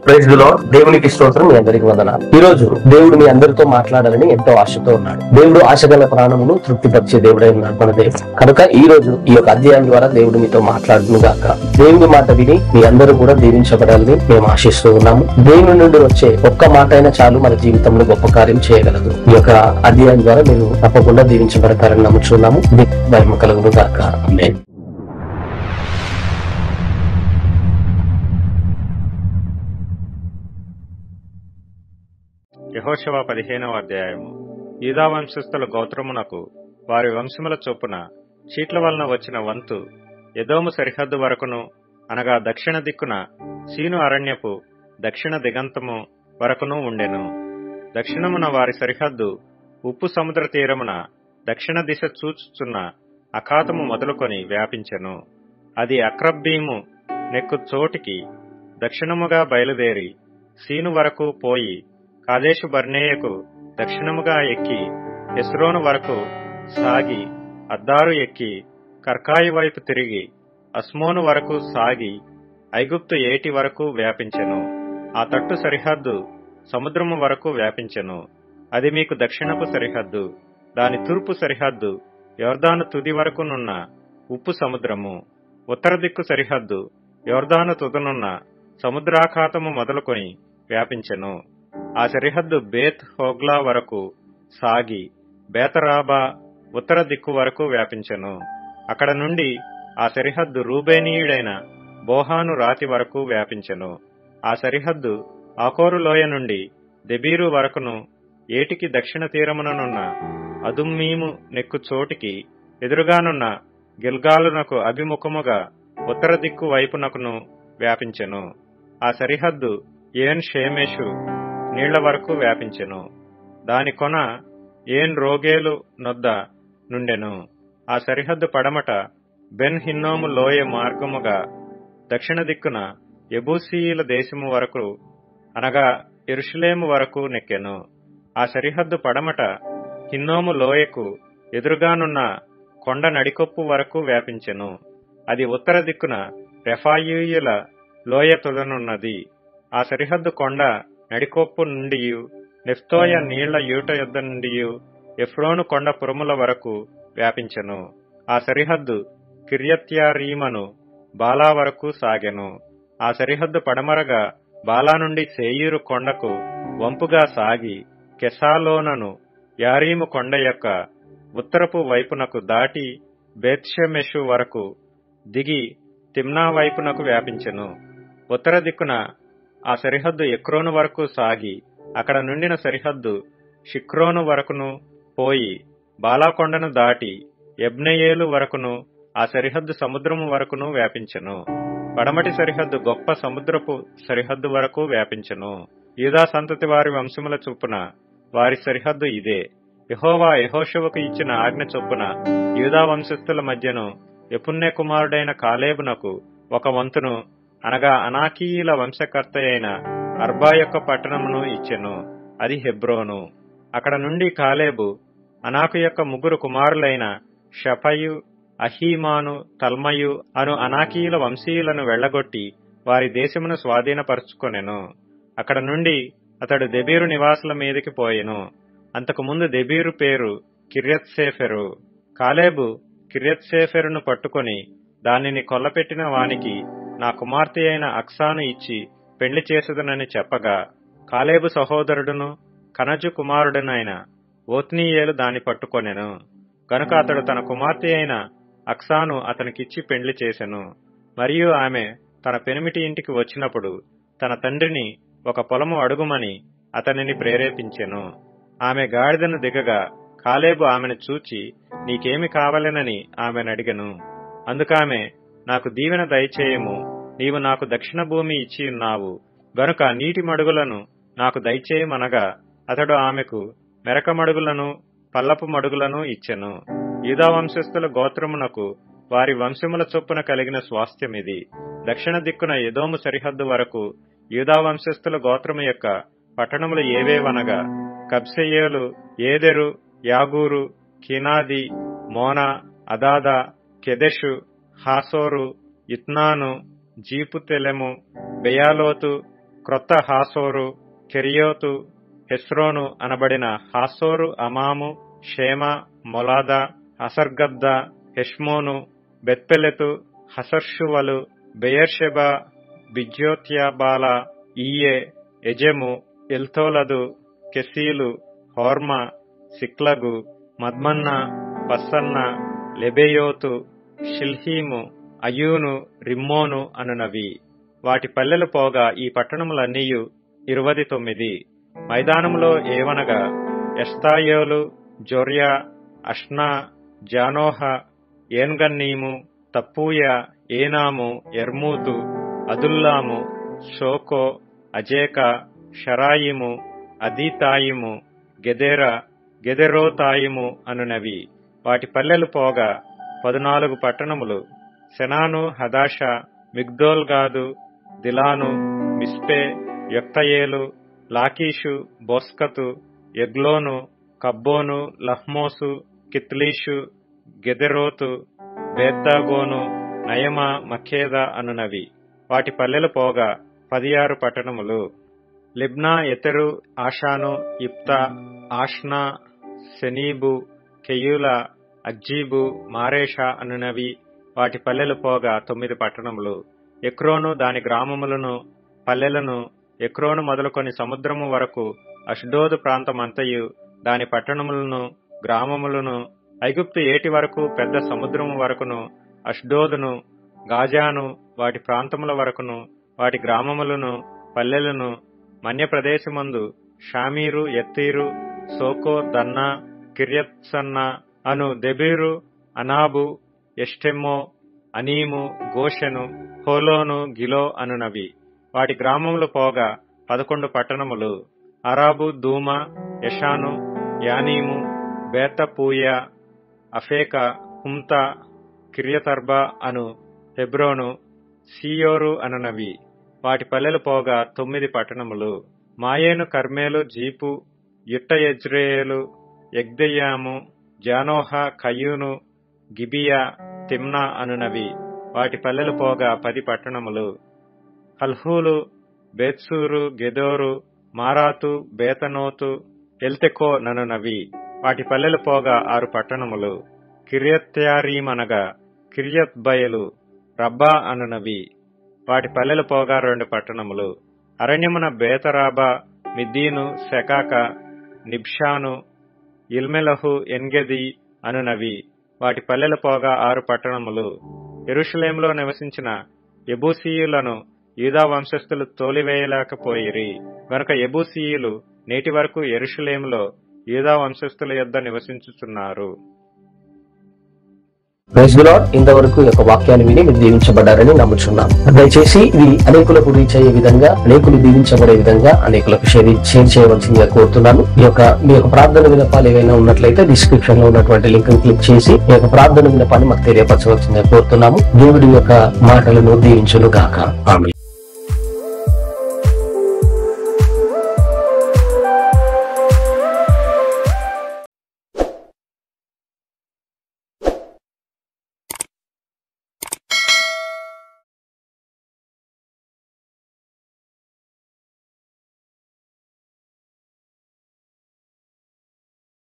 Praise the lord. దేవునికి స్తోత్రం. మీ అందరికి వందనాలు. ఈ రోజు దేవుడు మీ అందరితో మాట్లాడాలని ఎంతో ఆశతో ఉన్నాడు. దేవుడు ఆశగల ప్రాణమును తృప్తిపరిచే దేవుడై ఉన్నాడు మన దేవుడు. కనుక ఈ రోజు ఈ యొక్క అధ్యాయం ద్వారా దేవుడు మీతో మాట్లాడును గాక. దేవుని మాట విని మీ అందరూ కూడా దీవించబడాలని మేము ఆశిస్తూ ఉన్నాము. దేవుని నుండి వచ్చే ఒక్క మాట అయినా చాలు మన జీవితంలో గొప్ప కార్యం చేయగలదు. ఈ యొక్క అధ్యాయం ద్వారా మీరు తప్పకుండా దీవించబడతారని నమ్ముచున్నాము. మహిమ కలుగును గాక. ఆమేన్. యెహోషువ 15వ అధ్యాయము. యూదా వంశస్థుల గోత్రమునకు వారి వంశముల చొప్పున చీట్ల వలన వచ్చిన వంతు ఎదోము సరిహద్దు వరకును, అనగా దక్షిణ దిక్కున సీను అరణ్యపు దక్షిణ దిగంతము వరకును ఉండెను. దక్షిణమున వారి సరిహద్దు ఉప్పు సముద్ర తీరమున దక్షిణ దిశ చూచుచున్న అఖాతము మొదలుకొని వ్యాపించెను. అది అక్రబ్బీము నెక్కు చోటికి దక్షిణముగా బయలుదేరి సీను వరకు పోయి కాదేశు బర్నేయకు దక్షిణముగా ఎక్కి హెస్రోను వరకు సాగి అద్దారు ఎక్కి కర్కాయి వైపు తిరిగి అస్మోను వరకు సాగి ఐగుప్తు ఏటి వరకు వ్యాపించెను. ఆ తట్టు సరిహద్దు సముద్రము వరకు వ్యాపించెను. అది మీకు దక్షిణపు సరిహద్దు. దాని తూర్పు సరిహద్దు యొర్దాను తుది వరకునున్న ఉప్పు సముద్రము. ఉత్తర దిక్కు సరిహద్దు యొర్దాను తుదనున్న సముద్రాఖాతము మొదలుకొని వ్యాపించెను. ఆ సరిహద్దు బేత్ హోగ్లా వరకు సాగి బేతరాబా ఉత్తర దిక్కు వరకు వ్యాపించెను. అక్కడ నుండి ఆ సరిహద్దు రూబేనీయుడైన బోహాను రాతి వరకు వ్యాపించెను. ఆ సరిహద్దు ఆకోరు లోయ నుండి దెబీరు వరకును, ఏటికి దక్షిణ తీరముననున్న అదుమ్మీము నెక్కు చోటికి ఎదురుగానున్న గిల్గాలునకు అభిముఖముగా ఉత్తర దిక్కు వైపునకును వ్యాపించెను. ఆ సరిహద్దు ఏన్ షేమేషు నీళ్ల వరకు వ్యాపించెను. దాని కొన ఏన్ రోగేలు నొద్ద నుండెను. ఆ సరిహద్దు పడమట బెన్ హిన్నోము లోయ మార్గముగా దక్షిణ దిక్కున యెబూసీయుల దేశము వరకు, అనగా యెరూషలేము వరకు నెక్కెను. ఆ సరిహద్దు పడమట హిన్నోము లోయకు ఎదురుగానున్న కొండ నడికొప్పు వరకు వ్యాపించెను. అది ఉత్తర దిక్కున రెఫాయీయుల లోయ తుదనున్నది. ఆ సరిహద్దు కొండ నడికొప్పు నుండి నెఫ్తోయ నీళ్ల యూట యొద్ద నుండి ఎఫ్రోను కొండ పురముల వరకు వ్యాపించెను. ఆ సరిహద్దు కిర్యత్యారీమను బాలా వరకు సాగెను. ఆ సరిహద్దు పడమరగా బాలా నుండి సేయీరు కొండకు వంపుగా సాగి కెసాలోనను యారీము కొండ యొక్క ఉత్తరపు వైపునకు దాటి బేత్షెమెషు వరకు దిగి తిమ్నా వైపునకు వ్యాపించెను. ఉత్తర దిక్కున ఆ సరిహద్దు ఎక్రోను వరకు సాగి అక్కడ నుండిన సరిహద్దు షిక్రోను వరకును పోయి బాలాకొండను దాటి యబ్నెయేలు వరకును ఆ సరిహద్దు సముద్రము వరకును వ్యాపించెను. పడమటి సరిహద్దు గొప్ప సముద్రపు సరిహద్దు వరకు వ్యాపించెను. యూదా సంతతి వారి వంశముల చొప్పున వారి సరిహద్దు ఇదే. యెహోవా యెహోషువకు ఇచ్చిన ఆజ్ఞ చొప్పున యూదా వంశస్థుల మధ్యను యెఫున్నె కుమారుడైన కాలేబునకు ఒక వంతును, అనగా అనాకీయుల వంశకర్త అయిన అర్బా యొక్క పట్టణమును ఇచ్చెను. అది హెబ్రోను. అక్కడ నుండి కాలేబు అనాకు యొక్క ముగ్గురు కుమారులైన షపయు, అహీమాను, తల్మయు అను అనాకీయుల వంశీయులను వెళ్లగొట్టి వారి దేశమును స్వాధీనపరుచుకొనెను. అక్కడ నుండి అతడు దెబీరు నివాసుల మీదికి పోయెను. అంతకు ముందు దెబీరు పేరు కిర్యత్సేఫెరు. కాలేబు కిర్యత్సేఫెరును పట్టుకొని దానిని కొల్లపెట్టిన వానికి నా కుమార్తె అయిన అక్సాను ఇచ్చి పెండ్లి చేసేదనని చెప్పగా, కాలేబు సహోదరుడును కనజు కుమారుడునైన ఓత్నీయేలు దాన్ని పట్టుకొనెను. గనుక అతడు తన కుమార్తె అయిన అక్సాను అతనికిచ్చి పెండ్లి చేసెను. మరియు ఆమె తన పెనిమిటి ఇంటికి వచ్చినప్పుడు తన తండ్రిని ఒక పొలము అడుగుమని అతనిని ప్రేరేపించెను. ఆమె గాడిదను దిగగా కాలేబు ఆమెను చూచి, నీకేమి కావలెనని ఆమెనడిగెను. అందుకామె, నాకు దీవెన దయచేయము, నీవు నాకు దక్షిణ భూమి ఇచ్చి ఉన్నావు గనుక నీటి మడుగులను నాకు దయచేయమనగా అతడు ఆమెకు మెరక మడుగులను పల్లపు మడుగులను ఇచ్చెను. యూదా వంశస్థుల గోత్రమునకు వారి వంశముల చొప్పున కలిగిన స్వాస్థ్యమిది. దక్షిణ దిక్కున ఎదోము సరిహద్దు వరకు యూదా వంశస్థుల గోత్రము యొక్క పట్టణములు ఏవేవనగా కబ్సెయేలు, ఏదెరు, యాగూరు, కినాది, మోనా, అదాదా, కెదెషు, హాసోరు, ఇత్నాను, జీపుతెలెము, బెయాలోతు, క్రొత్త హాసోరు, కెరియోతు, హెస్రోను అనబడిన హాసోరు, అమాము, షేమ, మొలాద, హసర్గద్ద, హెష్మోను, బెత్పెలెతు, హసర్షువలు, బెయర్షెబా, బిజ్యోత్యాబాల, ఈయే, ఎజెము, ఎల్తోలదు, కెసీలు, హోర్మ, సిక్లగు, మద్మన్న, పస్సన్న, లెబెయోతు, షిల్హీము, అయూను, రిమ్మోను అనునవి. వాటి పల్లెలు పోగా ఈ పట్టణములన్నీయు 29. మైదానములో ఏవనగా ఎస్తాయోలు, జొర్యా, అష్నా, జానోహ, ఏన్గన్నీము, తప్పూయ, ఏనాము, ఎర్మూతు, అదుల్లాము, షోకో, అజేక, షరాయిము, అదీతాయిము, గెదెరా, గెదెరోతాయిము అనునవి. వాటి పల్లెలు పోగా 14 పట్టణములు. సెనాను, హదాష, మిగ్దోల్గాదు, దిలాను, మిస్పే, యొక్తయేలు, లాకీషు, బోస్కతు, ఎగ్లోను, కబ్బోను, లహ్మోసు, కిత్లీషు, గెదెరోతు, బేద్దాగోను, నయమ, మఖేద అనునవి. వాటి పల్లెలు పోగా 16 పట్టణములు. లిబ్నా, ఎతెరు, ఆషాను, ఇప్తా, ఆష్నా, సెనీబు, కెయూల, అజ్జీబు, మారేషా అనునవి. వాటి పల్లెలు పోగా 9 పట్టణములు. ఎక్రోను దాని గ్రామములను పల్లెలను, ఎక్రోను మొదలుకొని సముద్రము వరకు అష్డోదు ప్రాంతమంతయు దాని పట్టణములను గ్రామములను, ఐగుప్తు ఏటి వరకు పెద్ద సముద్రము వరకును, అష్డోదును, గాజాను వాటి ప్రాంతముల వరకును, వాటి గ్రామములను పల్లెలను, మన్య ప్రదేశమందు షామీరు, ఎత్తీరు, సోకో, దన్నా, కిర్యత్సన్నా అను దెబీరు, అనాబు, ఎష్టెమ్మో, అనీము, గోషెను, హోలోను, గిలో అనునవి. వాటి గ్రామములు పోగా 11 పట్టణములు. అరాబు, దూమ, యషాను, యానీము, బేతపూయ, అఫేక, హుమ్త, కిర్యతర్బా అను హెబ్రోను, సీయోరు అనునవి. వాటి పల్లెలు పోగా 9 పట్టణములు. మాయేను, కర్మేలు, జీపు, యుట్ట, యజ్రేయేలు, యగ్దెయాము, జానోహ, కయూను, గిబియా, తిమ్నా అనునవి. వాటి పల్లెలు పోగా 10 పట్టణములు. హల్హూలు, బేత్సూరు, గెదోరు, మారాతు, బేతనోతు, ఎల్తెకో ననునవి. వాటి పల్లెలు పోగా 6 పట్టణములు. కిర్యత్యారీమనగా కిర్యత్ బయలు, రబ్బా అనునవి. వాటి పల్లెలు పోగా 2 పట్టణములు. అరణ్యమున బేతరాబా, మిద్దీను, సెకాక, నిబ్షాను, ఇల్మెలహు, ఎన్గెది అనునవి. వాటి పల్లెలు పోగా 6 పట్టణములు. యెరూషలేములో నివసించిన యెబూసీయులను యూదా వంశస్థులు తోలివేయలేకపోయిరి గనుక యెబూసీయులు నేటి వరకు యెరూషలేములో యూదా వంశస్థుల యొద్ద నివసించుచున్నారు. Praise the lord. ఇంతవరకు ఈ యొక్క వాక్యాన్ని విని మీరు దీవించబడ్డారని నమ్ముచున్నాం. దయచేసి ఇది అనేకులకు రీచ్ అయ్యే విధంగా, అనేకులు దీవించబడే విధంగా అనేకులకు షేర్ చేయవలసిందిగా కోరుతున్నాను. మీ యొక్క ప్రార్థన విన్నపాలు ఏవైనా ఉన్నట్లయితే డిస్క్రిప్షన్ లో ఉన్నటువంటి లింక్ క్లిక్ చేసి మీ యొక్క ప్రార్థన విన్నపాన్ని మాకు తెలియపరచవలసిందిగా కోరుతున్నాము. దేవుడి యొక్క మాటలను దీవించును గాక. ఆమేన్.